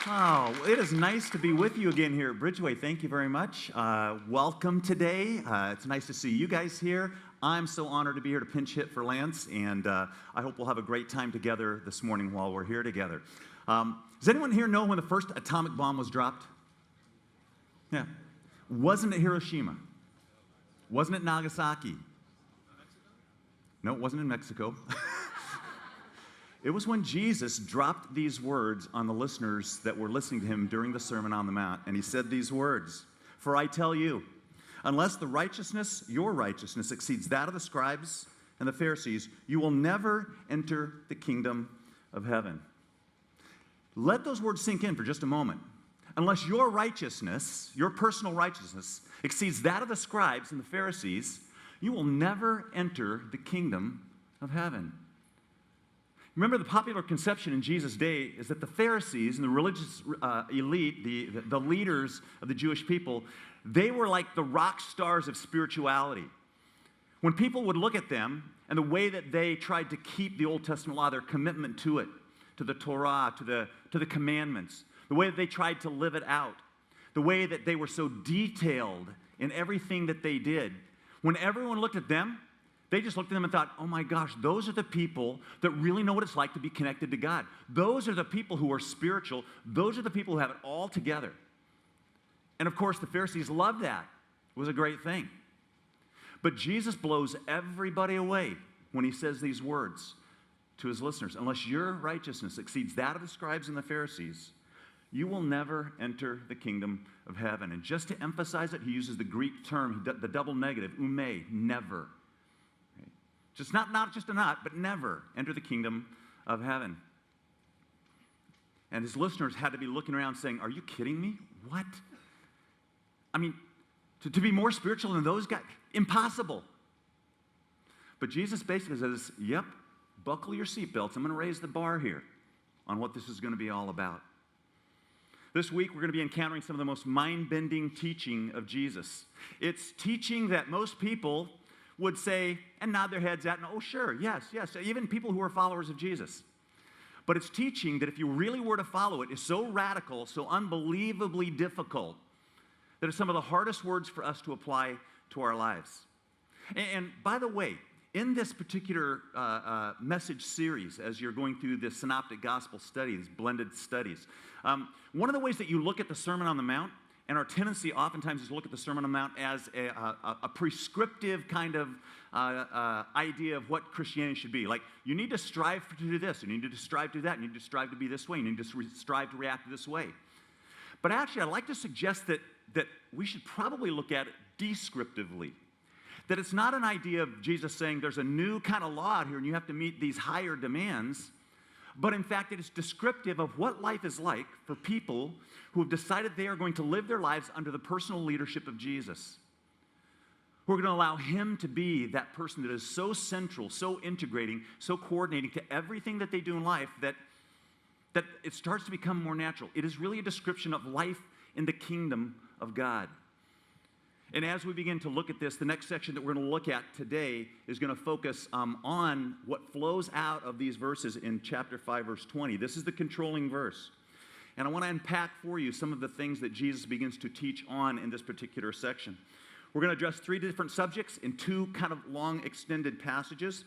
Oh, it is nice to be with you again here at Bridgeway. Thank you very much. Welcome today. It's nice to see you guys here. I'm so honored to be here to pinch hit for Lance, and I hope we'll have a great time together this morning while we're here together. Does anyone here know when the first atomic bomb was dropped? Yeah. Wasn't it Hiroshima? Wasn't it Nagasaki? No, it wasn't in Mexico. It was when Jesus dropped these words on the listeners that were listening to him during the Sermon on the Mount, and he said these words, "For I tell you, unless your righteousness exceeds that of the scribes and the Pharisees, you will never enter the kingdom of heaven." Let those words sink in for just a moment. Unless your righteousness, your personal righteousness, exceeds that of the scribes and the Pharisees, you will never enter the kingdom of heaven. Remember, the popular conception in Jesus' day is that the Pharisees and the religious elite, the leaders of the Jewish people, they were like the rock stars of spirituality. When people would look at them and the way that they tried to keep the Old Testament law, their commitment to it, to the Torah, to the commandments, the way that they tried to live it out, the way that they were so detailed in everything that they did, when everyone looked at them, they just looked at them and thought, oh my gosh, those are the people that really know what it's like to be connected to God. Those are the people who are spiritual. Those are the people who have it all together. And of course, the Pharisees loved that. It was a great thing. But Jesus blows everybody away when he says these words to his listeners. Unless your righteousness exceeds that of the scribes and the Pharisees, you will never enter the kingdom of heaven. And just to emphasize it, he uses the Greek term, the double negative, ume, never. Just not just a not, but never enter the kingdom of heaven. And his listeners had to be looking around saying, are you kidding me? What? I mean, to be more spiritual than those guys? Impossible. But Jesus basically says, yep, buckle your seatbelts. I'm going to raise the bar here on what this is going to be all about. This week, we're going to be encountering some of the most mind-bending teaching of Jesus. It's teaching that most people would say and nod their heads at, and oh, sure, yes, even people who are followers of Jesus. But it's teaching that if you really were to follow it, is so radical, so unbelievably difficult, that it's some of the hardest words for us to apply to our lives. And by the way, in this particular message series, as you're going through this synoptic gospel study, these blended studies, one of the ways that you look at the Sermon on the Mount, and our tendency oftentimes is to look at the Sermon on the Mount as a prescriptive kind of idea of what Christianity should be. Like, you need to strive to do this, you need to strive to do that, you need to strive to be this way, you need to strive to react this way. But actually, I'd like to suggest that we should probably look at it descriptively. That it's not an idea of Jesus saying there's a new kind of law out here and you have to meet these higher demands, but in fact, it is descriptive of what life is like for people who have decided they are going to live their lives under the personal leadership of Jesus. Who are going to allow him to be that person that is so central, so integrating, so coordinating to everything that they do in life that it starts to become more natural. It is really a description of life in the kingdom of God. And as we begin to look at this, the next section that we're going to look at today is going to focus on what flows out of these verses in chapter 5, verse 20. This is the controlling verse. And I want to unpack for you some of the things that Jesus begins to teach on in this particular section. We're going to address 3 different subjects in 2 kind of long, extended passages.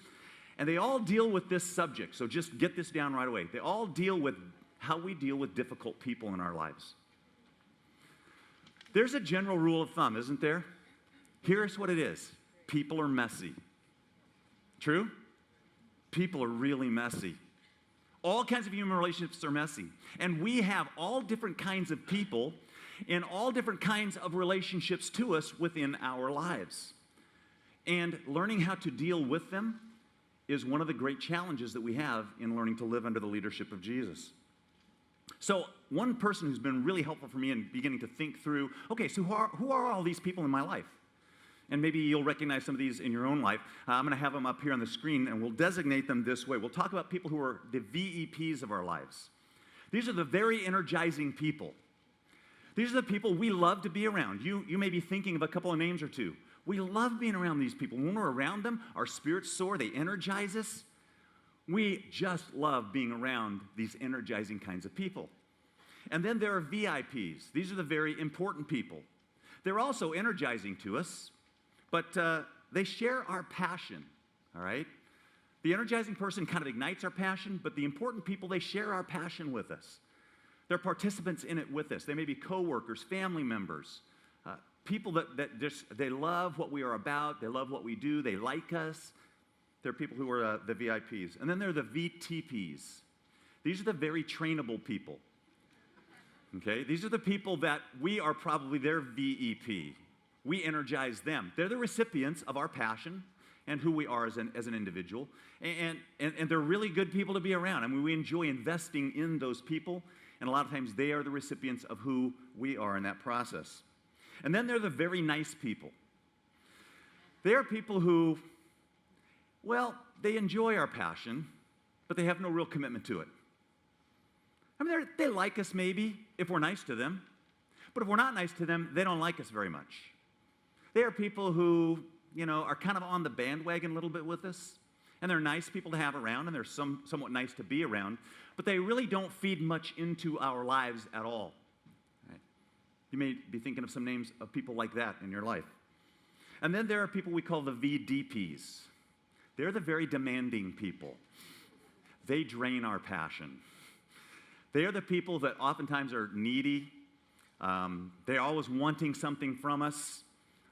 And they all deal with this subject. So just get this down right away. They all deal with how we deal with difficult people in our lives. There's a general rule of thumb, isn't there? Here's what it is. People are messy. True? People are really messy. All kinds of human relationships are messy. And we have all different kinds of people in all different kinds of relationships to us within our lives. And learning how to deal with them is one of the great challenges that we have in learning to live under the leadership of Jesus. So one person who's been really helpful for me in beginning to think through, okay, so who are all these people in my life? And maybe you'll recognize some of these in your own life. I'm going to have them up here on the screen, and we'll designate them this way. We'll talk about people who are the VEPs of our lives. These are the very energizing people. These are the people we love to be around. You may be thinking of a couple of names or two. We love being around these people. When we're around them, our spirits soar. They energize us. We just love being around these energizing kinds of people. And then there are VIPs. These are the very important people. They're also energizing to us, but they share our passion, all right? The energizing person kind of ignites our passion, but the important people, they share our passion with us. They're participants in it with us. They may be coworkers, family members, people that just, they love what we are about, they love what we do, they like us. They're people who are the VIPs. And then there are the VTPs. These are the very trainable people. Okay? These are the people that we are probably their VEP. We energize them. They're the recipients of our passion and who we are as an individual. And they're really good people to be around. I mean, we enjoy investing in those people, and a lot of times they are the recipients of who we are in that process. And then they're the very nice people. They are people who, well, they enjoy our passion, but they have no real commitment to it. I mean, they like us maybe if we're nice to them, but if we're not nice to them, they don't like us very much. They are people who, are kind of on the bandwagon a little bit with us, and they're nice people to have around, and they're somewhat nice to be around, but they really don't feed much into our lives at all. Right? You may be thinking of some names of people like that in your life. And then there are people we call the VDPs. They're the very demanding people. They drain our passion. They are the people that oftentimes are needy. They're always wanting something from us.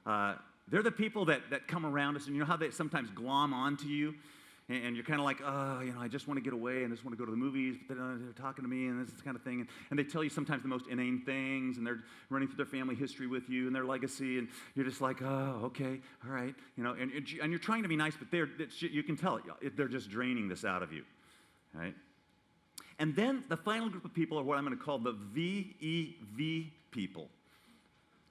They're the people that come around us, and you know how they sometimes glom onto you, and you're kind of like, I just want to get away, and I just want to go to the movies, but they're talking to me, and this kind of thing. And they tell you sometimes the most inane things, and they're running through their family history with you and their legacy, and you're just like, oh, okay, all right. And you're trying to be nice, but you can tell they're just draining this out of you, right? And then the final group of people are what I'm going to call the VEV people,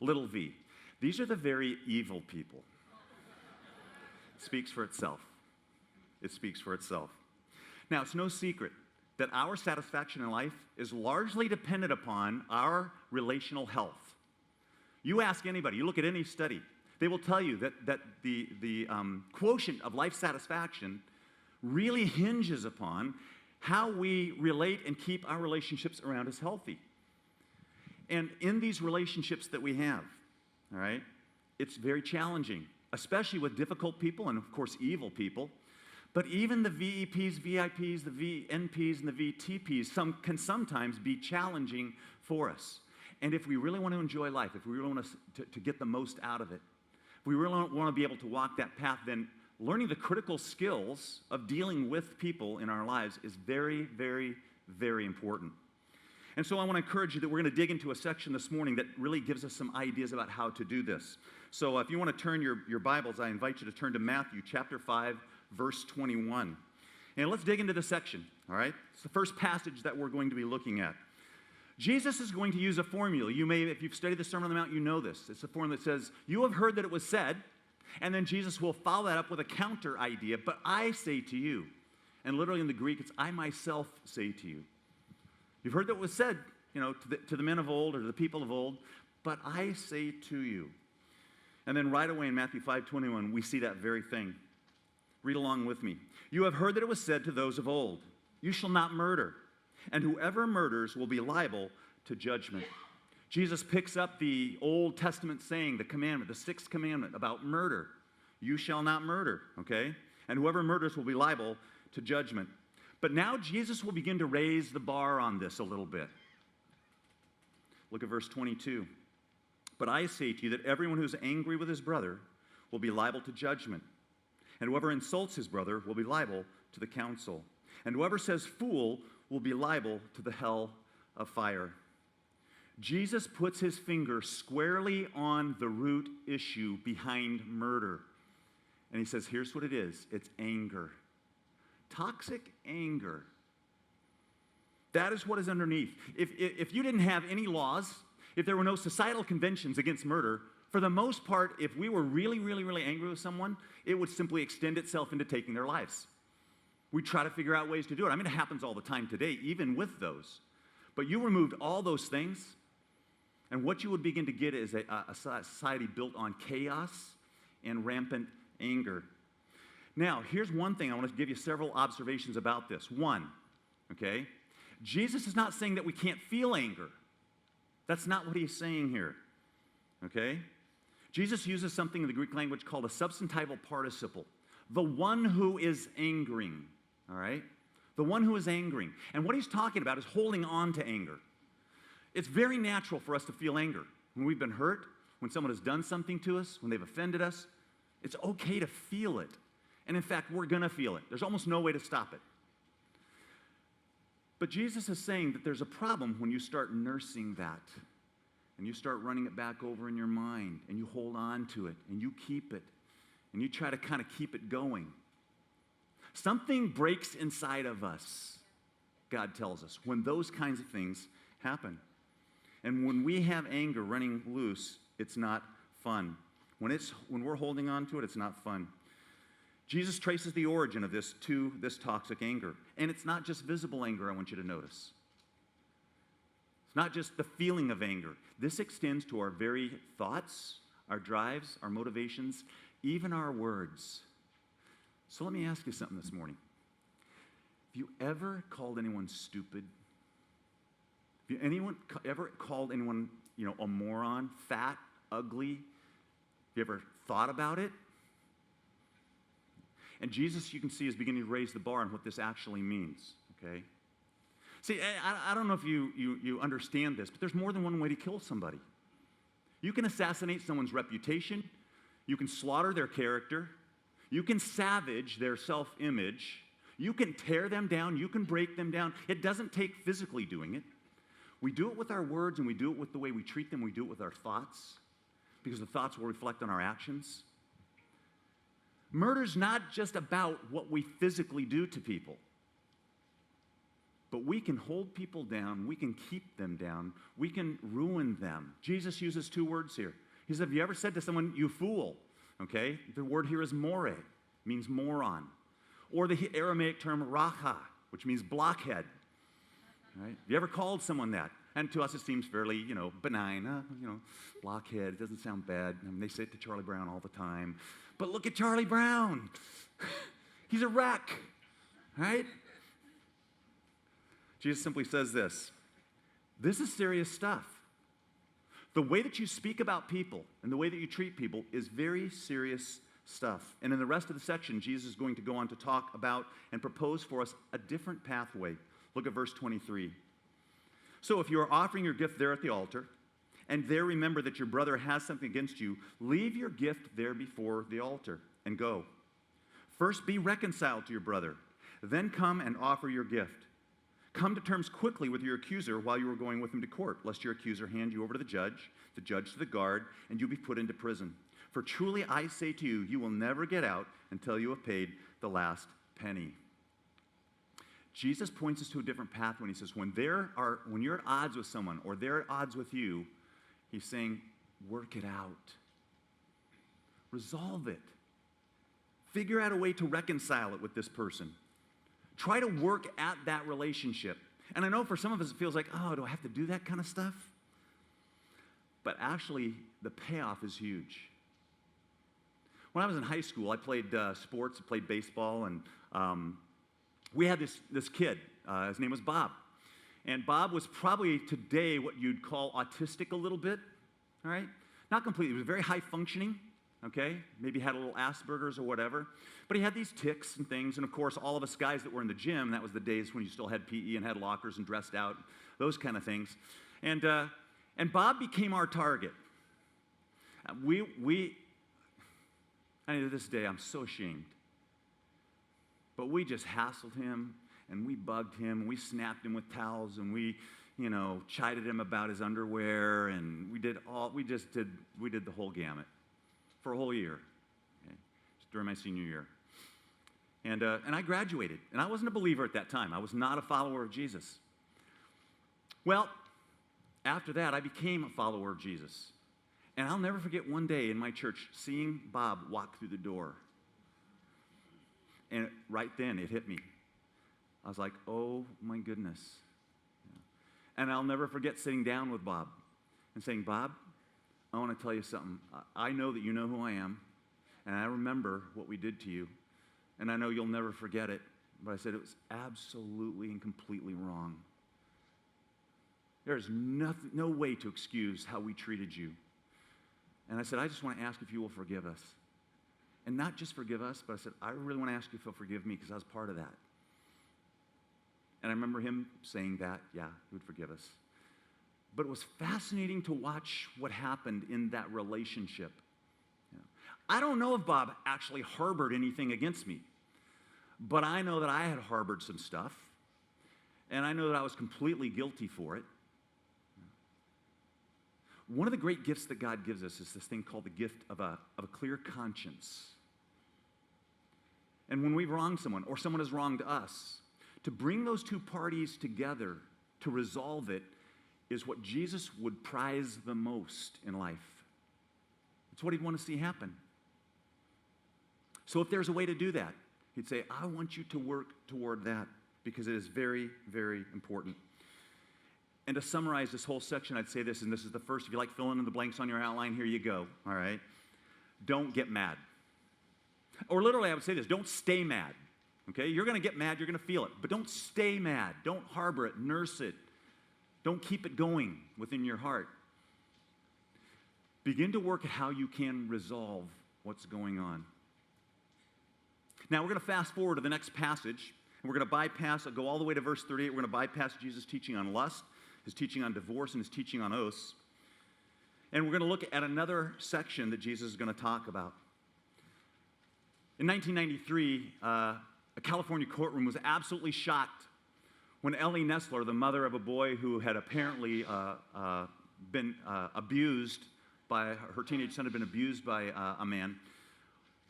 little v. These are the very evil people. It speaks for itself. It speaks for itself. Now, it's no secret that our satisfaction in life is largely dependent upon our relational health. You ask anybody, you look at any study, they will tell you that the quotient of life satisfaction really hinges upon how we relate and keep our relationships around us healthy. And in these relationships that we have, all right, it's very challenging, especially with difficult people and, of course, evil people. But even the VEPs, VIPs, the VNPs, and the VTPs can sometimes be challenging for us. And if we really want to enjoy life, if we really want to get the most out of it, if we really want to be able to walk that path, then learning the critical skills of dealing with people in our lives is very, very, very important. And so I want to encourage you that we're going to dig into a section this morning that really gives us some ideas about how to do this. So if you want to turn your Bibles, I invite you to turn to Matthew chapter 5, verse 21. And let's dig into this section, all right? It's the first passage that we're going to be looking at. Jesus is going to use a formula. You may, if you've studied the Sermon on the Mount, you know this. It's a formula that says, you have heard that it was said, and then Jesus will follow that up with a counter idea, but I say to you. And literally in the Greek, it's I myself say to you. You've heard that it was said, to the men of old or to the people of old, but I say to you. And then right away in Matthew 5:21, we see that very thing. Read along with me. You have heard that it was said to those of old, you shall not murder, and whoever murders will be liable to judgment. Jesus picks up the Old Testament saying, the commandment, the sixth commandment about murder. You shall not murder, okay? And whoever murders will be liable to judgment. But now Jesus will begin to raise the bar on this a little bit. Look at verse 22. But I say to you that everyone who is angry with his brother will be liable to judgment. And whoever insults his brother will be liable to the council. And whoever says fool will be liable to the hell of fire. Jesus puts his finger squarely on the root issue behind murder. And he says, here's what it is. It's anger. Toxic anger. That is what is underneath. If you didn't have any laws, if there were no societal conventions against murder, for the most part, if we were really, really, really angry with someone, it would simply extend itself into taking their lives. We try to figure out ways to do it. I mean, it happens all the time today, even with those. But you removed all those things, and what you would begin to get is a society built on chaos and rampant anger. Now, here's one thing. I want to give you several observations about this. One, okay, Jesus is not saying that we can't feel anger. That's not what he's saying here, okay? Jesus uses something in the Greek language called a substantival participle. The one who is angering, all right? The one who is angering. And what he's talking about is holding on to anger. It's very natural for us to feel anger. When we've been hurt, when someone has done something to us, when they've offended us, it's okay to feel it. And in fact, we're going to feel it. There's almost no way to stop it. But Jesus is saying that there's a problem when you start nursing that and you start running it back over in your mind and you hold on to it and you keep it and you try to kind of keep it going. Something breaks inside of us, God tells us, when those kinds of things happen. And when we have anger running loose, it's not fun. When we're holding on to it, it's not fun. Jesus traces the origin of this to this toxic anger. And it's not just visible anger, I want you to notice. It's not just the feeling of anger. This extends to our very thoughts, our drives, our motivations, even our words. So let me ask you something this morning. Have you ever called anyone stupid? Have you ever called anyone, a moron, fat, ugly? Have you ever thought about it? And Jesus, you can see, is beginning to raise the bar on what this actually means, okay? See, I don't know if you understand this, but there's more than one way to kill somebody. You can assassinate someone's reputation. You can slaughter their character. You can savage their self-image. You can tear them down. You can break them down. It doesn't take physically doing it. We do it with our words, and we do it with the way we treat them. We do it with our thoughts, because the thoughts will reflect on our actions. Murder's not just about what we physically do to people, but we can hold people down, we can keep them down, we can ruin them. Jesus uses two words here. He said, have you ever said to someone, you fool? Okay, the word here is more, means moron. Or the Aramaic term racha, which means blockhead. Right? Have you ever called someone that? And to us it seems fairly, benign. Blockhead, it doesn't sound bad. I mean, they say it to Charlie Brown all the time. But look at Charlie Brown. He's a wreck, right? Jesus simply says this. This is serious stuff. The way that you speak about people and the way that you treat people is very serious stuff. And in the rest of the section, Jesus is going to go on to talk about and propose for us a different pathway. Look at verse 23. So if you are offering your gift there at the altar, and there remember that your brother has something against you, leave your gift there before the altar and go. First be reconciled to your brother, then come and offer your gift. Come to terms quickly with your accuser while you are going with him to court, lest your accuser hand you over to the judge to the guard, and you be put into prison. For truly I say to you, you will never get out until you have paid the last penny. Jesus points us to a different path when he says, when you're at odds with someone or they're at odds with you, he's saying, work it out. Resolve it. Figure out a way to reconcile it with this person. Try to work at that relationship. And I know for some of us it feels like, oh, do I have to do that kind of stuff? But actually, the payoff is huge. When I was in high school, I played sports, I played baseball, and we had this kid. His name was Bob. And Bob was probably today what you'd call autistic a little bit, all right? Not completely. He was very high functioning, okay? Maybe had a little Asperger's or whatever. But he had these tics and things. And, of course, all of us guys that were in the gym, that was the days when you still had PE and had lockers and dressed out, those kind of things. And Bob became our target. And to this day, I'm so ashamed. But we just hassled him, and we bugged him, and we snapped him with towels, and we, chided him about his underwear, and we did the whole gamut for a whole year, okay, just during my senior year. And I graduated, and I wasn't a believer at that time. I was not a follower of Jesus. Well, after that, I became a follower of Jesus. And I'll never forget one day in my church seeing Bob walk through the door. And right then, it hit me. I was like, oh, my goodness. And I'll never forget sitting down with Bob and saying, Bob, I want to tell you something. I know that you know who I am, and I remember what we did to you, and I know you'll never forget it. But I said it was absolutely and completely wrong. There's nothing, no way to excuse how we treated you. And I said, I just want to ask if you will forgive us. And not just forgive us, but I said, I really want to ask you if you'll forgive me because I was part of that. And I remember him saying that, yeah, he would forgive us. But it was fascinating to watch what happened in that relationship. You know, I don't know if Bob actually harbored anything against me, but I know that I had harbored some stuff, and I know that I was completely guilty for it. One of the great gifts that God gives us is this thing called the gift of a clear conscience. And when we've wronged someone, or someone has wronged us, to bring those two parties together to resolve it is what Jesus would prize the most in life. It's what he'd want to see happen. So if there's a way to do that, he'd say, I want you to work toward that because it is very, very important. And to summarize this whole section, I'd say this, and this is the first. If you like filling in the blanks on your outline, here you go, all right? Don't get mad. Or literally, I would say this, don't stay mad, okay? You're going to get mad, you're going to feel it, but don't stay mad. Don't harbor it, nurse it. Don't keep it going within your heart. Begin to work at how you can resolve what's going on. Now, we're going to fast forward to the next passage, and we're going to bypass, I'll go all the way to verse 38. We're going to bypass Jesus' teaching on lust, his teaching on divorce, and his teaching on oaths. And we're going to look at another section that Jesus is going to talk about. In 1993, a California courtroom was absolutely shocked when Ellie Nessler, the mother of a boy who had apparently been abused by, her teenage son had been abused by a man,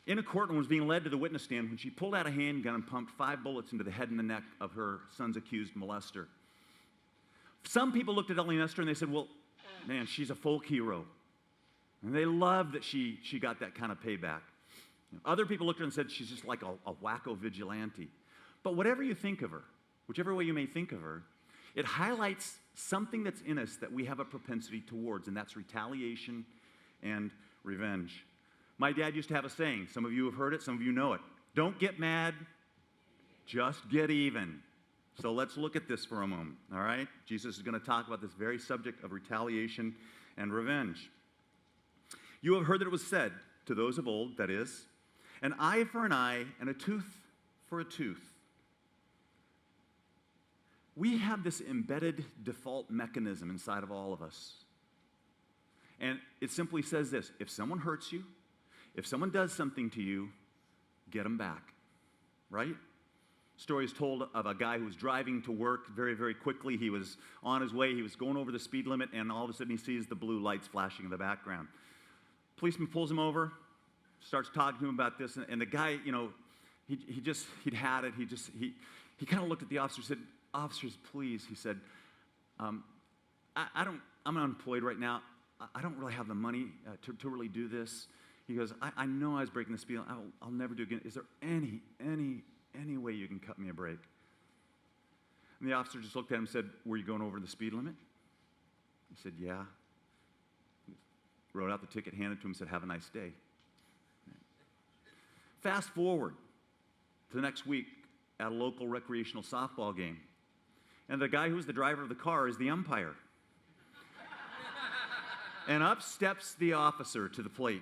in a courtroom was being led to the witness stand when she pulled out a handgun and pumped 5 bullets into the head and the neck of her son's accused molester. Some people looked at Ellie Nessler and they said, well, man, she's a folk hero. And they loved that she got that kind of payback. Other people looked at her and said she's just like a wacko vigilante. But whatever you think of her, whichever way you may think of her, it highlights something that's in us that we have a propensity towards, and that's retaliation and revenge. My dad used to have a saying. Some of you have heard it, some of you know it. Don't get mad, just get even. So let's look at this for a moment, all right? Jesus is going to talk about this very subject of retaliation and revenge. You have heard that it was said to those of old, that is, an eye for an eye and a tooth for a tooth. We have this embedded default mechanism inside of all of us. And it simply says this: if someone hurts you, if someone does something to you, get them back, right? Story is told of a guy who was driving to work very, very quickly. He was on his way. He was going over the speed limit, and all of a sudden he sees the blue lights flashing in the background. Policeman pulls him over, starts talking to him about this, and the guy, you know, he'd had it. He kind of looked at the officer and said, officers, please, he said, I'm unemployed right now. I don't really have the money to really do this. He goes, I know I was breaking the speed limit. I'll never do it again. Is there any way you can cut me a break? And the officer just looked at him and said, were you going over the speed limit? He said, yeah. He wrote out the ticket, handed it to him, and said, have a nice day. Fast forward to the next week at a local recreational softball game. And the guy who's the driver of the car is the umpire. And up steps the officer to the plate.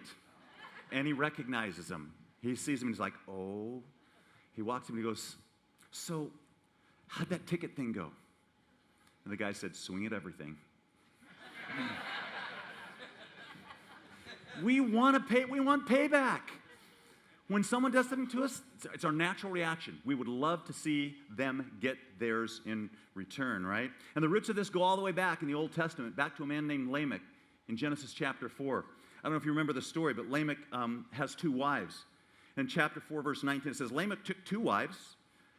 And he recognizes him. He sees him and he's like, oh. He walks up and he goes, so how'd that ticket thing go? And the guy said, swing at everything. We want payback. When someone does something to us, it's our natural reaction. We would love to see them get theirs in return, right? And the roots of this go all the way back in the Old Testament, back to a man named Lamech in Genesis chapter 4. I don't know if you remember the story, but Lamech has 2 wives. In chapter 4, verse 19, it says, Lamech took 2 wives.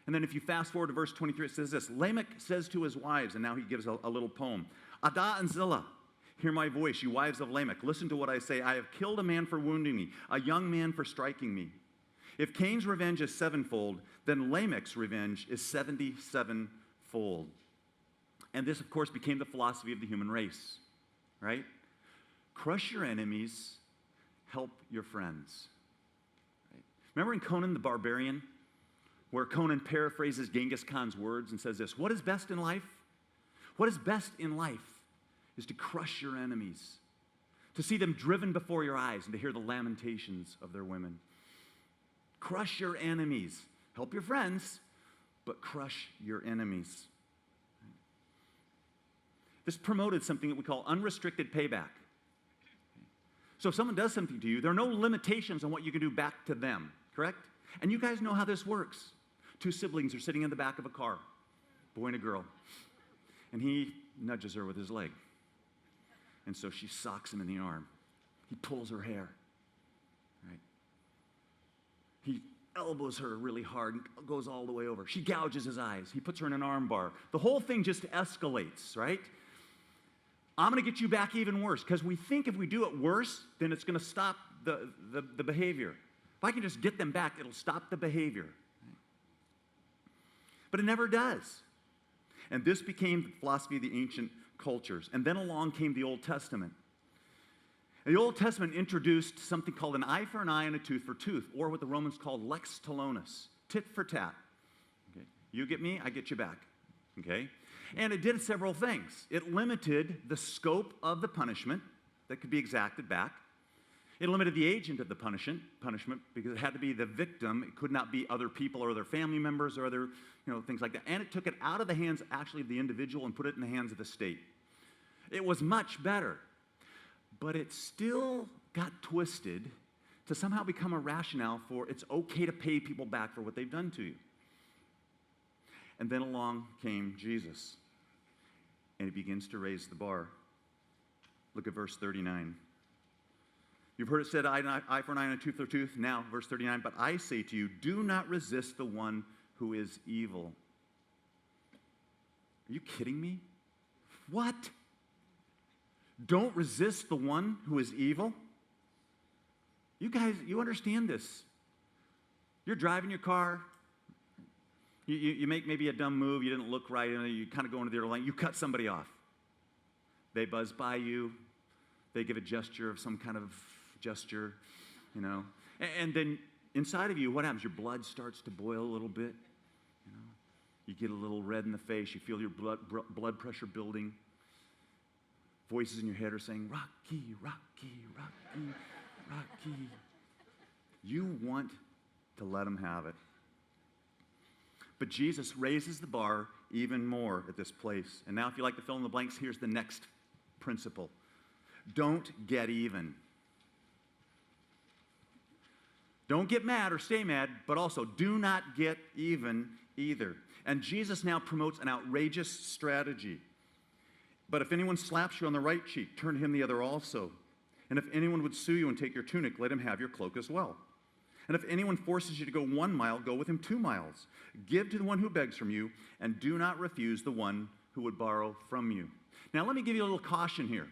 And then if you fast forward to verse 23, it says this: Lamech says to his wives, and now he gives a little poem, Adah and Zillah, hear my voice, you wives of Lamech. Listen to what I say. I have killed a man for wounding me, a young man for striking me. If Cain's revenge is 7-fold, then Lamech's revenge is 77-fold. And this, of course, became the philosophy of the human race, right? Crush your enemies, help your friends. Right? Remember in Conan the Barbarian, where Conan paraphrases Genghis Khan's words and says this: what is best in life? What is best in life is to crush your enemies, to see them driven before your eyes, and to hear the lamentations of their women. Crush your enemies. Help your friends, but crush your enemies. This promoted something that we call unrestricted payback. So if someone does something to you, there are no limitations on what you can do back to them, correct? And you guys know how this works. Two siblings are sitting in the back of a car, boy and a girl, and he nudges her with his leg. And so she socks him in the arm. He pulls her hair, right? He elbows her really hard and goes all the way over. She gouges his eyes. He puts her in an arm bar. The whole thing just escalates, right? I'm going to get you back even worse, because we think if we do it worse, then it's going to stop the behavior. If I can just get them back, it'll stop the behavior. But it never does. And this became the philosophy of the ancient cultures. And then along came the Old Testament. And the Old Testament introduced something called an eye for an eye and a tooth for tooth, or what the Romans called lex talionis, tit for tat. Okay. You get me, I get you back. Okay? And it did several things. It limited the scope of the punishment that could be exacted back. It limited the agent of the punishment because it had to be the victim. It could not be other people or other family members or other things like that. And it took it out of the hands actually of the individual and put it in the hands of the state. It was much better. But it still got twisted to somehow become a rationale for it's okay to pay people back for what they've done to you. And then along came Jesus, and he begins to raise the bar. Look at verse 39. You've heard it said, eye for an eye and a tooth for a tooth. Now, verse 39, but I say to you, do not resist the one who is evil. Are you kidding me? What? Don't resist the one who is evil? You guys, you understand this. You're driving your car. You make maybe a dumb move. You didn't look right. You kind of go into the other lane. You cut somebody off. They buzz by you. They give a gesture of some kind of gesture, And then inside of you, what happens? Your blood starts to boil a little bit. You get a little red in the face. You feel your blood pressure building. Voices in your head are saying, Rocky, Rocky, Rocky, Rocky. You want to let them have it. But Jesus raises the bar even more at this place. And now if you like to fill in the blanks, here's the next principle. Don't get even. Don't get mad or stay mad, but also do not get even either. And Jesus now promotes an outrageous strategy. But if anyone slaps you on the right cheek, turn to him the other also. And if anyone would sue you and take your tunic, let him have your cloak as well. And if anyone forces you to go 1 mile, go with him 2 miles. Give to the one who begs from you, and do not refuse the one who would borrow from you. Now, let me give you a little caution here.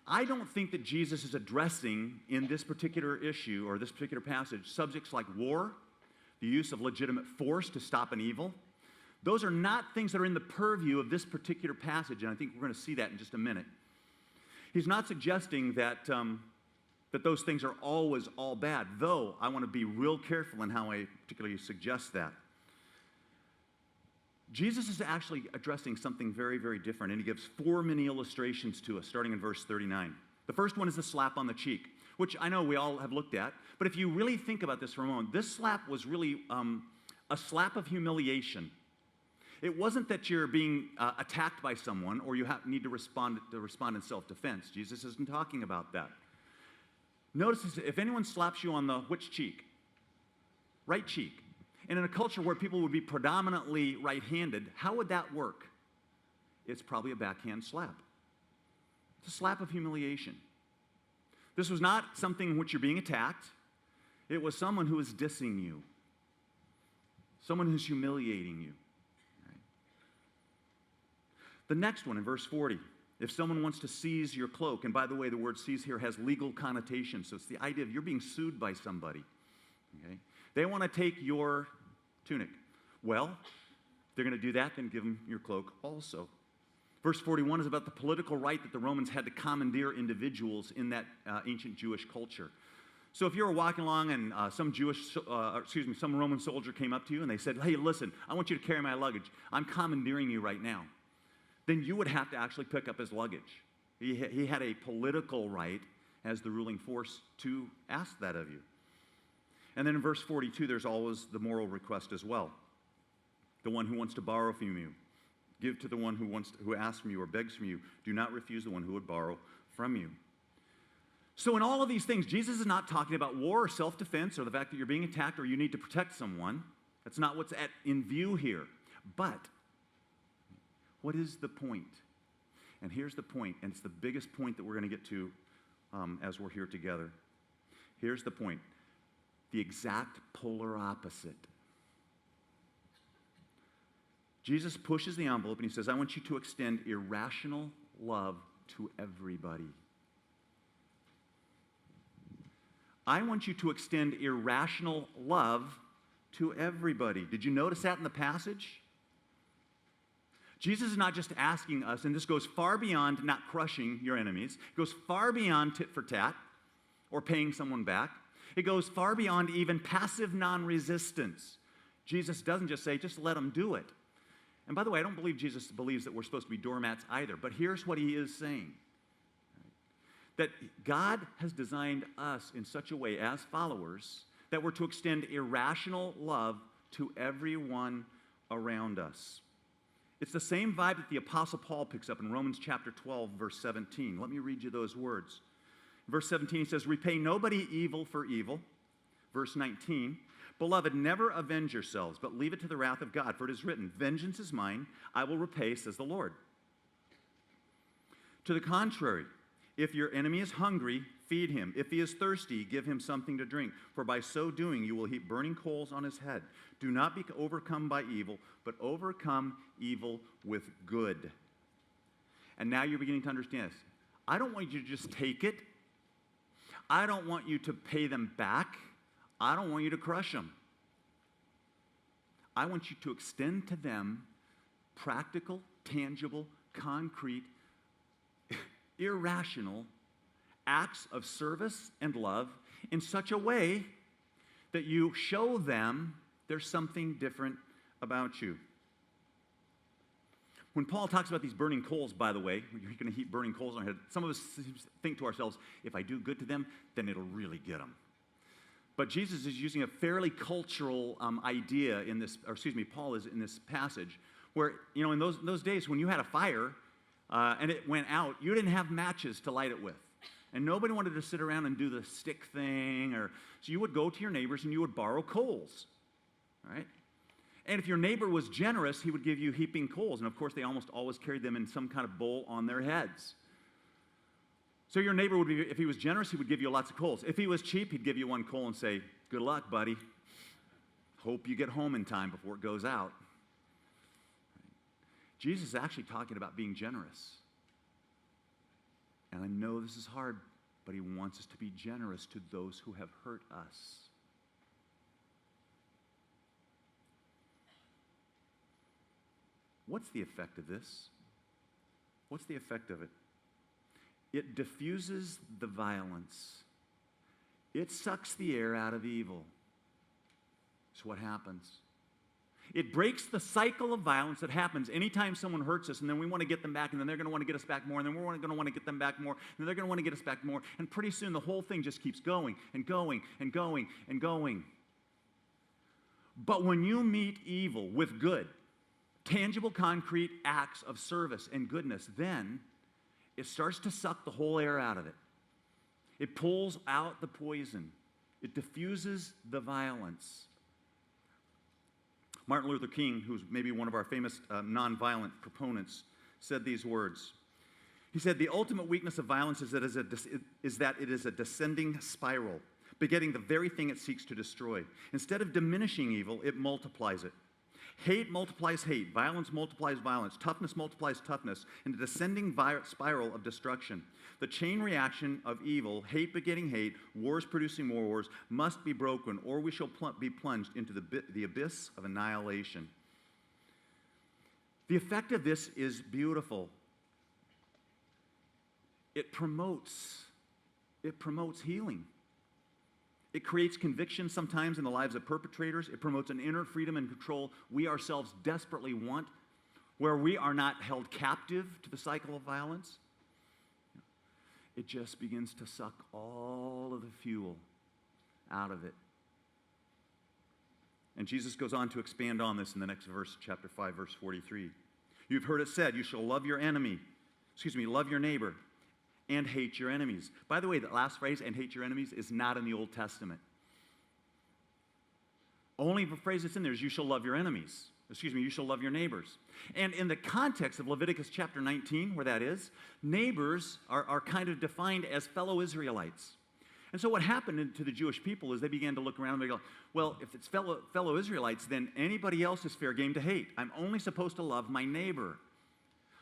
I don't think that Jesus is addressing in this particular issue or this particular passage subjects like war, the use of legitimate force to stop an evil. Those are not things that are in the purview of this particular passage, and I think we're going to see that in just a minute. He's not suggesting that those things are always all bad, though I want to be real careful in how I particularly suggest that. Jesus is actually addressing something very, very different, and he gives 4 mini illustrations to us, starting in verse 39. The first one is the slap on the cheek, which I know we all have looked at, but if you really think about this for a moment, this slap was really a slap of humiliation. It wasn't that you're being attacked by someone or you need to respond in self-defense. Jesus isn't talking about that. Notice this, if anyone slaps you on the which cheek? Right cheek. And in a culture where people would be predominantly right-handed, how would that work? It's probably a backhand slap. It's a slap of humiliation. This was not something in which you're being attacked. It was someone who was dissing you. Someone who's humiliating you. Right? The next one in verse 40. If someone wants to seize your cloak, and by the way, the word seize here has legal connotations, so it's the idea of you're being sued by somebody. Okay? They want to take your tunic. Well, if they're going to do that, then give them your cloak also. Verse 41 is about the political right that the Romans had to commandeer individuals in that ancient Jewish culture. So if you were walking along and some Roman soldier came up to you and they said, hey, listen, I want you to carry my luggage. I'm commandeering you right now. then you would have to actually pick up his luggage. He had a political right as the ruling force to ask that of you. And then in verse 42, there's always the moral request as well. The one who wants to borrow from you, give to the one who asks from you or begs from you. Do not refuse the one who would borrow from you. So in all of these things, Jesus is not talking about war or self-defense or the fact that you're being attacked or you need to protect someone. That's not what's in view here. But what is the point? And here's the point, and it's the biggest point that we're going to get to as we're here together. Here's the point. The exact polar opposite. Jesus pushes the envelope and he says, I want you to extend irrational love to everybody. I want you to extend irrational love to everybody. Did you notice that in the passage? Jesus is not just asking us, and this goes far beyond not crushing your enemies. It goes far beyond tit for tat or paying someone back. It goes far beyond even passive non-resistance. Jesus doesn't just say, just let them do it. And by the way, I don't believe Jesus believes that we're supposed to be doormats either, but here's what he is saying. That God has designed us in such a way as followers that we're to extend irrational love to everyone around us. It's the same vibe that the Apostle Paul picks up in Romans chapter 12, verse 17. Let me read you those words. Verse 17, he says, repay nobody evil for evil. Verse 19, beloved, never avenge yourselves, but leave it to the wrath of God, for it is written, vengeance is mine, I will repay, says the Lord. To the contrary, if your enemy is hungry, feed him. If he is thirsty, give him something to drink. For by so doing, you will heap burning coals on his head. Do not be overcome by evil, but overcome evil with good. And now you're beginning to understand this. I don't want you to just take it. I don't want you to pay them back. I don't want you to crush them. I want you to extend to them practical, tangible, concrete, irrational acts of service and love in such a way that you show them there's something different about you. When Paul talks about these burning coals, by the way, you're going to heap burning coals on our head, some of us think to ourselves, if I do good to them, then it'll really get them. But Jesus is using a fairly cultural idea in this, Paul is in this passage, where, in those days when you had a fire and it went out, you didn't have matches to light it with. And nobody wanted to sit around and do the stick thing, so you would go to your neighbors and you would borrow coals, all right? And if your neighbor was generous, he would give you heaping coals. And of course, they almost always carried them in some kind of bowl on their heads. So your neighbor would be, if he was generous, he would give you lots of coals. If he was cheap, he'd give you one coal and say, good luck, buddy. Hope you get home in time before it goes out. Jesus is actually talking about being generous. And I know this is hard, but he wants us to be generous to those who have hurt us. What's the effect of this? What's the effect of it? It diffuses the violence. It sucks the air out of evil. It's what happens. It breaks the cycle of violence that happens anytime someone hurts us, and then we want to get them back, and then they're going to want to get us back more, and then we're going to want to get them back more, and then they're going to want to get us back more, and pretty soon the whole thing just keeps going and going and going and going. But when you meet evil with good, tangible, concrete acts of service and goodness, then it starts to suck the whole air out of it. It pulls out the poison. It diffuses the violence. Martin Luther King, who's maybe one of our famous nonviolent proponents, said these words. He said, the ultimate weakness of violence is that it is a descending spiral, begetting the very thing it seeks to destroy. Instead of diminishing evil, it multiplies it. Hate multiplies hate. Violence multiplies violence. Toughness multiplies toughness in a descending spiral of destruction. The chain reaction of evil, hate begetting hate, wars producing more wars, must be broken, or we shall be plunged into the abyss of annihilation. The effect of this is beautiful. It promotes healing. It creates conviction sometimes in the lives of perpetrators. It promotes an inner freedom and control we ourselves desperately want. where we are not held captive to the cycle of violence, it just begins to suck all of the fuel out of it. And Jesus goes on to expand on this in the next verse, chapter 5, verse 43. You've heard it said, you shall love your love your neighbor and hate your enemies. By the way, that last phrase, and hate your enemies, is not in the Old Testament. Only the phrase that's in there is you shall love your enemies. You shall love your neighbors. And in the context of Leviticus chapter 19, where that is, neighbors are kind of defined as fellow Israelites. And so what happened to the Jewish people is they began to look around and they go, well, if it's fellow Israelites, then anybody else is fair game to hate. I'm only supposed to love my neighbor.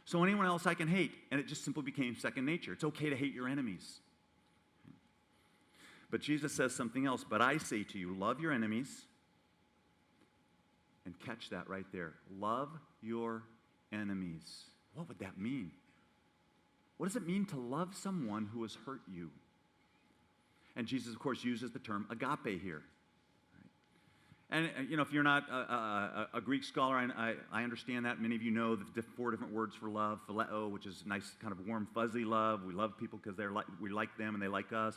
So anyone else I can hate. And it just simply became second nature. It's okay to hate your enemies. But Jesus says something else. But I say to you, love your enemies. And catch that right there. Love your enemies. What would that mean? What does it mean to love someone who has hurt you? And Jesus, of course, uses the term agape here. And, if you're not a Greek scholar, I understand that. Many of you know the 4 different words for love. Phileo, which is nice, kind of warm, fuzzy love. We love people because we like them and they like us.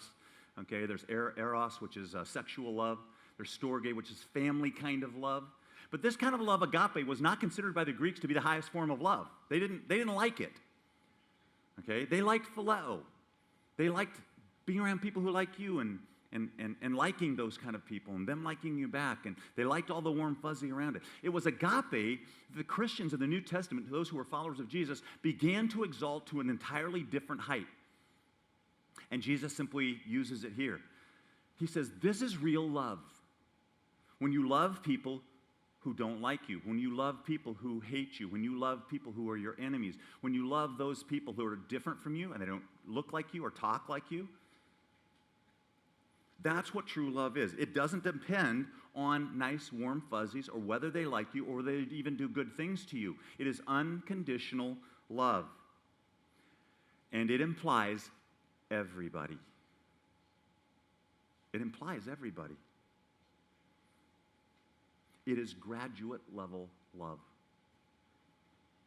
Okay, there's eros, which is sexual love. There's storge, which is family kind of love. But this kind of love, agape, was not considered by the Greeks to be the highest form of love. They didn't like it. Okay, they liked phileo. They liked being around people who like you and liking those kind of people and them liking you back. And they liked all the warm fuzzy around it. It was agape the Christians in the New Testament, those who were followers of Jesus, began to exalt to an entirely different height. And Jesus simply uses it here. He says, this is real love. When you love people who don't like you, when you love people who hate you, when you love people who are your enemies, when you love those people who are different from you and they don't look like you or talk like you, that's what true love is. It doesn't depend on nice, warm fuzzies or whether they like you or they even do good things to you. It is unconditional love. And it implies everybody. It implies everybody. It is graduate level love.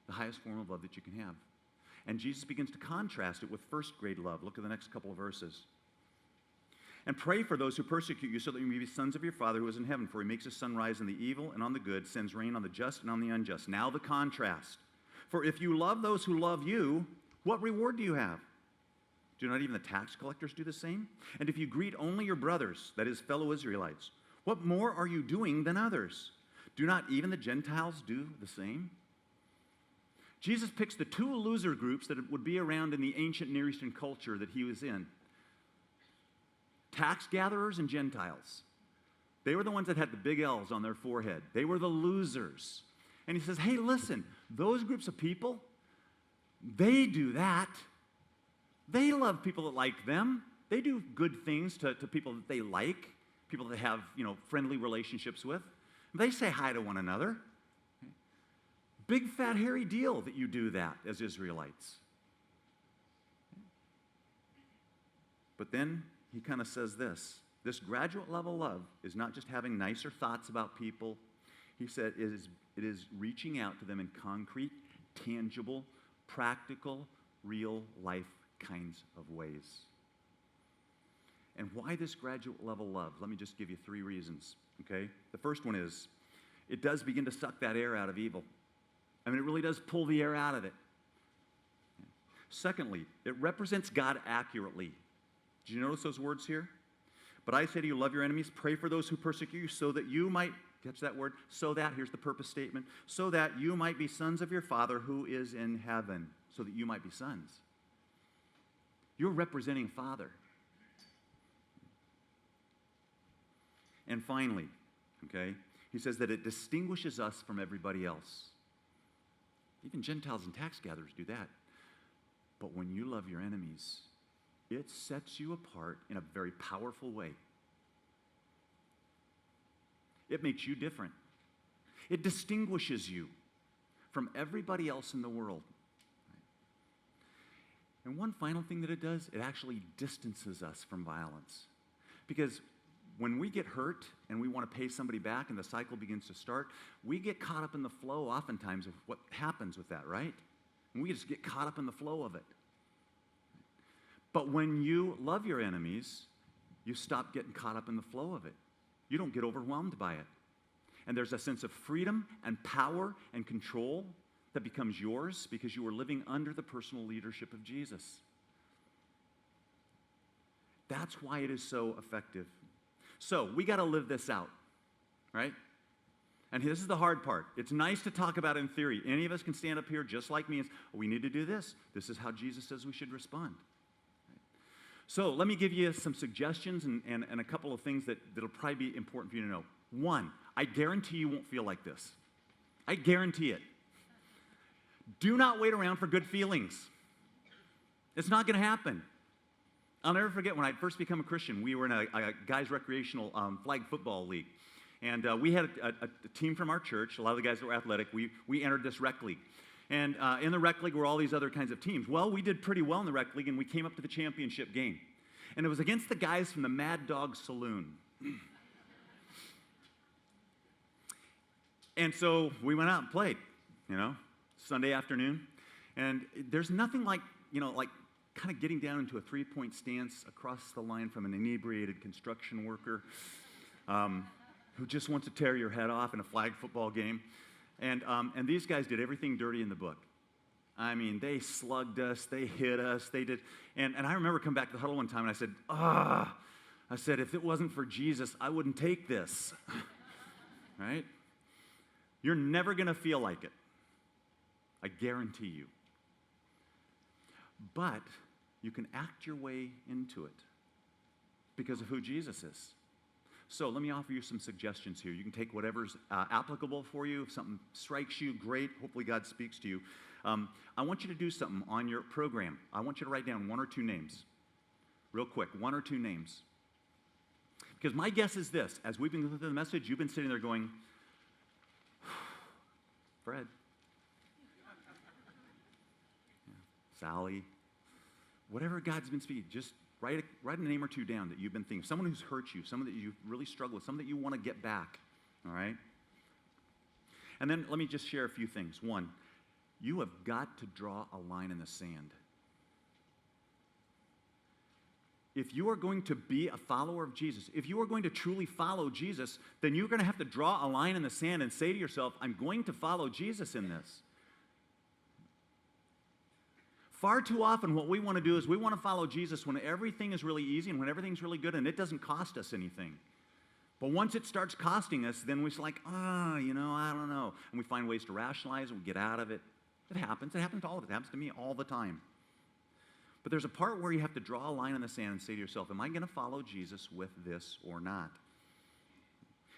The highest form of love that you can have. And Jesus begins to contrast it with first grade love. Look at the next couple of verses. And pray for those who persecute you so that you may be sons of your Father who is in heaven. For he makes his sun rise on the evil and on the good, sends rain on the just and on the unjust. Now the contrast. For if you love those who love you, what reward do you have? Do not even the tax collectors do the same? And if you greet only your brothers, that is, fellow Israelites, what more are you doing than others? Do not even the Gentiles do the same? Jesus picks the 2 loser groups that would be around in the ancient Near Eastern culture that he was in. Tax gatherers and Gentiles. They were the ones that had the big L's on their forehead. They were the losers. And he says, hey, listen, those groups of people, they do that. They love people that like them. They do good things to people that they like, people that have, friendly relationships with. They say hi to one another. Big, fat, hairy deal that you do that as Israelites. But then he kind of says this graduate level love is not just having nicer thoughts about people. He said it is reaching out to them in concrete, tangible, practical, real life kinds of ways. And why this graduate level love? Let me just give you 3 reasons, okay? The first one is it does begin to suck that air out of evil. I mean, it really does pull the air out of it. Secondly, it represents God accurately. Did you notice those words here? But I say to you, love your enemies, pray for those who persecute you, so that you might, catch that word, so that, here's the purpose statement, so that you might be sons of your Father who is in heaven, so that you might be sons. You're representing Father. And finally, okay, he says that it distinguishes us from everybody else. Even Gentiles and tax gatherers do that. But when you love your enemies, it sets you apart in a very powerful way. It makes you different. It distinguishes you from everybody else in the world. And one final thing that it does, it actually distances us from violence. Because when we get hurt and we want to pay somebody back and the cycle begins to start, we get caught up in the flow oftentimes of what happens with that, right? And we just get caught up in the flow of it. But when you love your enemies, you stop getting caught up in the flow of it. You don't get overwhelmed by it. And there's a sense of freedom and power and control that becomes yours because you are living under the personal leadership of Jesus. That's why it is so effective. So we got to live this out, right? And this is the hard part. It's nice to talk about it in theory. Any of us can stand up here just like me and say, oh, we need to do this. This is how Jesus says we should respond. So let me give you some suggestions and a couple of things that'll probably be important for you to know. One, I guarantee you won't feel like this. I guarantee it. Do not wait around for good feelings. It's not going to happen. I'll never forget when I first became a Christian, we were in a guys' recreational flag football league. And we had a team from our church, a lot of the guys that were athletic. We entered this rec league. And in the rec league were all these other kinds of teams. Well, we did pretty well in the rec league, and we came up to the championship game. And it was against the guys from the Mad Dog Saloon. And so we went out and played, Sunday afternoon. And there's nothing like kind of getting down into a three-point stance across the line from an inebriated construction worker who just wants to tear your head off in a flag football game. And these guys did everything dirty in the book. I mean, they slugged us, they hit us, they did. And I remember coming back to the huddle one time and I said, I said, if it wasn't for Jesus, I wouldn't take this. Right? You're never going to feel like it. I guarantee you. But you can act your way into it because of who Jesus is. So let me offer you some suggestions here. You can take whatever's applicable for you. If something strikes you, great. Hopefully God speaks to you. I want you to do something on your program. I want you to write down one or two names. Real quick, one or two names. Because my guess is this. As we've been going through the message, you've been sitting there going, Fred. Sally. Whatever God's been speaking, just write a name or two down that you've been thinking. Someone who's hurt you, someone that you really struggle with, someone that you want to get back, all right? And then let me just share a few things. One, you have got to draw a line in the sand. If you are going to be a follower of Jesus, if you are going to truly follow Jesus, then you're going to have to draw a line in the sand and say to yourself, I'm going to follow Jesus in this. Far too often what we want to do is we want to follow Jesus when everything is really easy and when everything's really good and it doesn't cost us anything. But once it starts costing us, then we're like, I don't know. And we find ways to rationalize and we get out of it. It happens. It happens to all of us. It happens to me all the time. But there's a part where you have to draw a line in the sand and say to yourself, am I going to follow Jesus with this or not?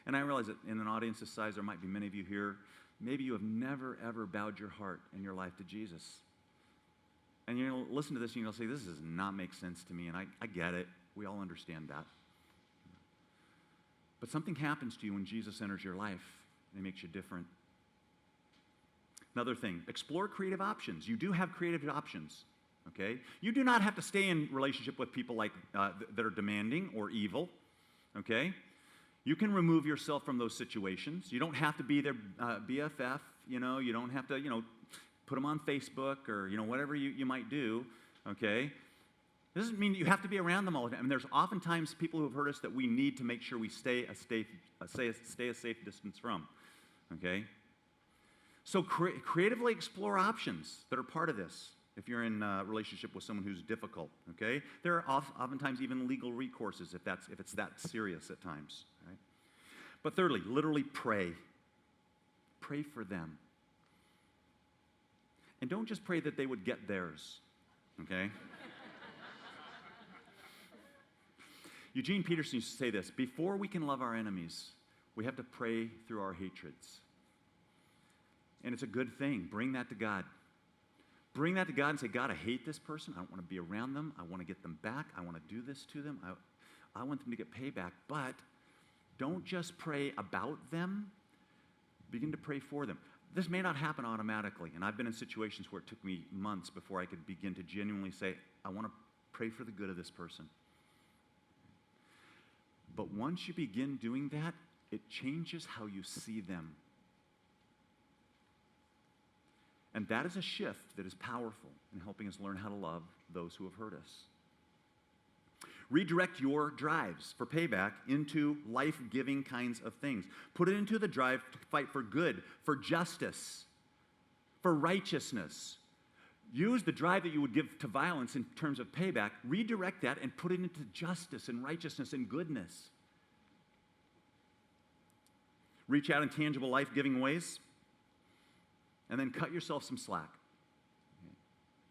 And I realize that in an audience this size, there might be many of you here, maybe you have never, ever bowed your heart in your life to Jesus. And you'll listen to this and you'll say, this does not make sense to me, and I get it. We all understand that. But something happens to you when Jesus enters your life, and he makes you different. Another thing, explore creative options. You do have creative options, okay? You do not have to stay in relationship with people like that are demanding or evil, okay? You can remove yourself from those situations. You don't have to be their BFF, you don't have to, put them on Facebook or, whatever you might do, okay? It doesn't mean you have to be around them all the time. I mean, there's oftentimes people who have heard us that we need to make sure we stay a safe distance from, okay? So creatively explore options that are part of this if you're in a relationship with someone who's difficult, okay? There are oftentimes even legal recourses if it's that serious at times, right? But thirdly, literally pray. Pray for them. And don't just pray that they would get theirs, okay? Eugene Peterson used to say this, before we can love our enemies, we have to pray through our hatreds. And it's a good thing. Bring that to God. Bring that to God and say, God, I hate this person. I don't want to be around them. I want to get them back. I want to do this to them. I want them to get payback. But don't just pray about them. Begin to pray for them. This may not happen automatically, and I've been in situations where it took me months before I could begin to genuinely say, I want to pray for the good of this person. But once you begin doing that, it changes how you see them. And that is a shift that is powerful in helping us learn how to love those who have hurt us. Redirect your drives for payback into life-giving kinds of things. Put it into the drive to fight for good, for justice, for righteousness. Use the drive that you would give to violence in terms of payback, redirect that and put it into justice and righteousness and goodness. Reach out in tangible, life-giving ways, and then cut yourself some slack.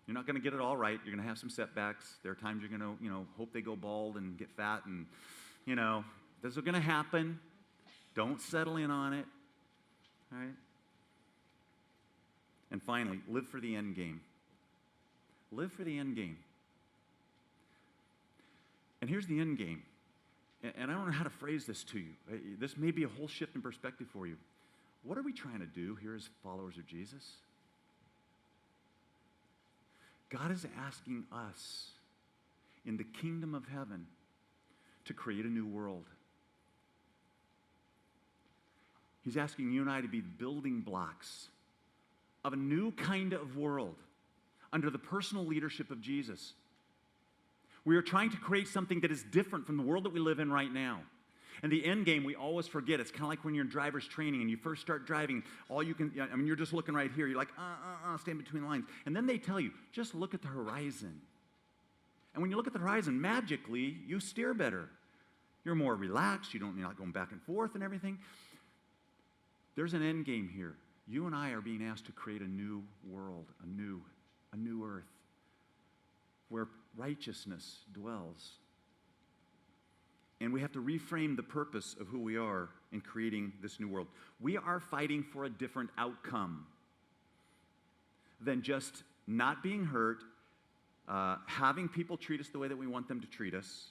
You're not going to get it all right. You're going to have some setbacks. There are times you're going to, hope they go bald and get fat, and, this is going to happen. Don't settle in on it, all right? And finally, live for the end game. Live for the end game. And here's the end game. And I don't know how to phrase this to you. This may be a whole shift in perspective for you. What are we trying to do here as followers of Jesus? God is asking us in the kingdom of heaven to create a new world. He's asking you and I to be building blocks of a new kind of world under the personal leadership of Jesus. We are trying to create something that is different from the world that we live in right now. And the end game, we always forget. It's kind of like when you're in driver's training and you first start driving, you're just looking right here. You're like, stand between the lines. And then they tell you, just look at the horizon. And when you look at the horizon, magically, you steer better. You're more relaxed. You're not going back and forth and everything. There's an end game here. You and I are being asked to create a new world, a new earth, where righteousness dwells. And we have to reframe the purpose of who we are in creating this new world. We are fighting for a different outcome than just not being hurt, having people treat us the way that we want them to treat us.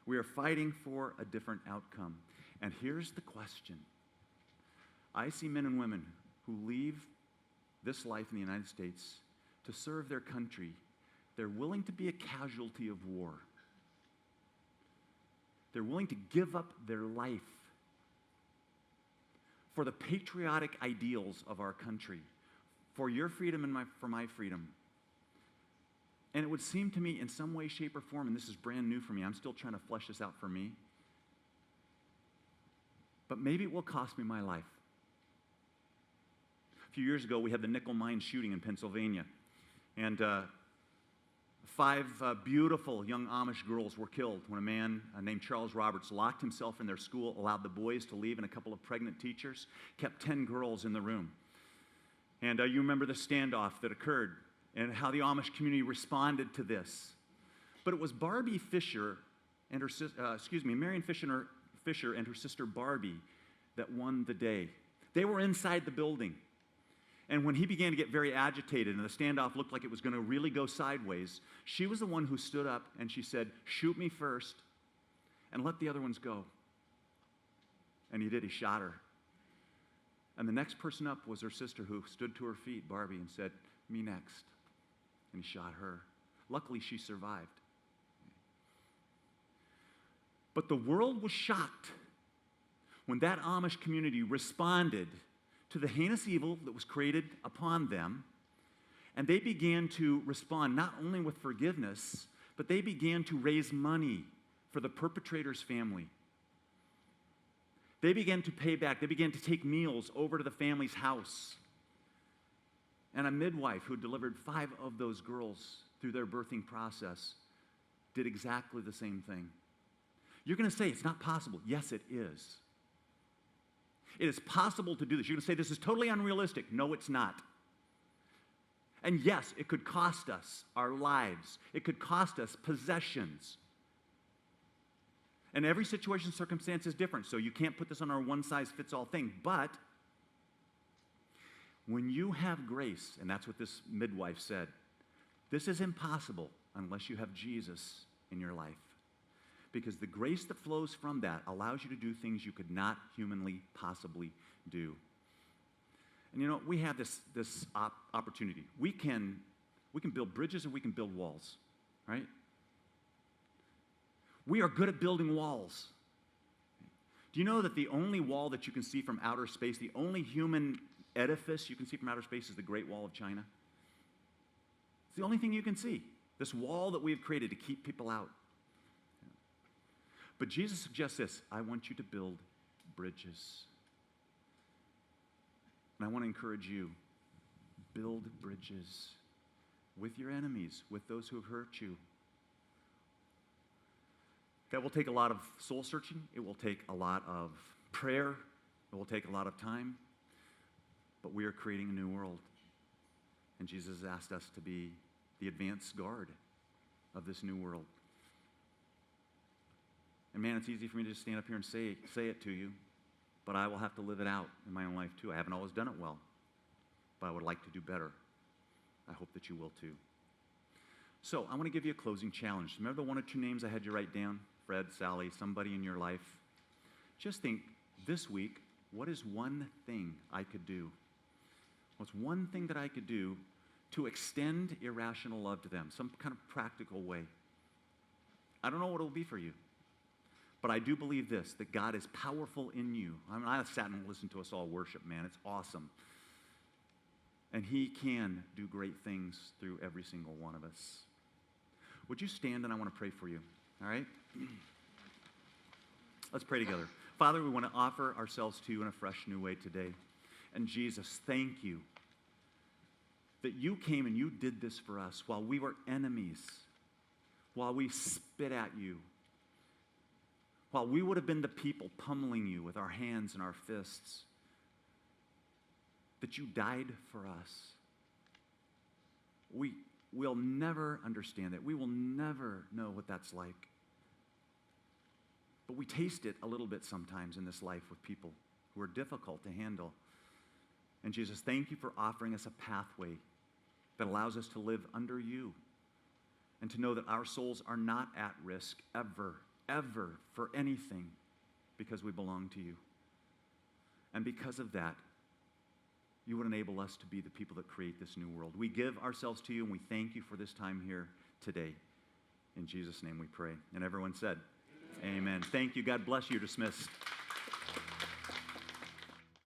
We are fighting for a different outcome. And here's the question. I see men and women who leave this life in the United States to serve their country. They're willing to be a casualty of war. They're willing to give up their life for the patriotic ideals of our country, for your freedom and for my freedom. And it would seem to me in some way, shape, or form, and this is brand new for me, I'm still trying to flesh this out for me, but maybe it will cost me my life. A few years ago, we had the nickel mine shooting in Pennsylvania, and 5 beautiful young Amish girls were killed when a man named Charles Roberts locked himself in their school, allowed the boys to leave, and a couple of pregnant teachers kept 10 girls in the room. And you remember the standoff that occurred and how the Amish community responded to this. But it was Barbie Fisher and Marion Fisher and her sister Barbie that won the day. They were inside the building. And when he began to get very agitated and the standoff looked like it was going to really go sideways, she was the one who stood up and she said, "Shoot me first and let the other ones go." And he did. He shot her. And the next person up was her sister, who stood to her feet, Barbie, and said, "Me next." And he shot her. Luckily, she survived. But the world was shocked when that Amish community responded to the heinous evil that was created upon them, and they began to respond not only with forgiveness, but they began to raise money for the perpetrator's family. They began to pay back. They began to take meals over to the family's house. And a midwife who delivered 5 of those girls through their birthing process did exactly the same thing. You're going to say it's not possible. Yes, it is. It is possible to do this. You're going to say this is totally unrealistic. No, it's not. And yes, it could cost us our lives. It could cost us possessions. And every situation, circumstance is different, so you can't put this on our one-size-fits-all thing. But when you have grace, and that's what this midwife said, this is impossible unless you have Jesus in your life. Because the grace that flows from that allows you to do things you could not humanly possibly do. And we have this opportunity. We can build bridges and we can build walls, right? We are good at building walls. Do you know that the only wall that you can see from outer space, the only human edifice you can see from outer space is the Great Wall of China? It's the only thing you can see. This wall that we have created to keep people out. But Jesus suggests this: I want you to build bridges. And I want to encourage you, build bridges with your enemies, with those who have hurt you. That will take a lot of soul searching. It will take a lot of prayer. It will take a lot of time. But we are creating a new world. And Jesus has asked us to be the advance guard of this new world. And man, it's easy for me to just stand up here and say it to you, but I will have to live it out in my own life too. I haven't always done it well, but I would like to do better. I hope that you will too. So I want to give you a closing challenge. Remember the one or two names I had you write down? Fred, Sally, somebody in your life. Just think, this week, what is one thing I could do? What's one thing that I could do to extend irrational love to them? Some kind of practical way. I don't know what it will be for you. But I do believe this, that God is powerful in you. I mean, I sat and listened to us all worship, man. It's awesome. And he can do great things through every single one of us. Would you stand, and I want to pray for you, all right? Let's pray together. Father, we want to offer ourselves to you in a fresh new way today. And Jesus, thank you that you came and you did this for us while we were enemies, while we spit at you, while we would have been the people pummeling you with our hands and our fists, that you died for us. We'll never understand that. We will never know what that's like. But we taste it a little bit sometimes in this life with people who are difficult to handle. And Jesus, thank you for offering us a pathway that allows us to live under you and to know that our souls are not at risk ever for anything because we belong to you. And because of that, you would enable us to be the people that create this new world. We give ourselves to you, and we thank you for this time here today. In Jesus' name we pray. And everyone said, Amen. Thank you. God bless you. You're dismissed.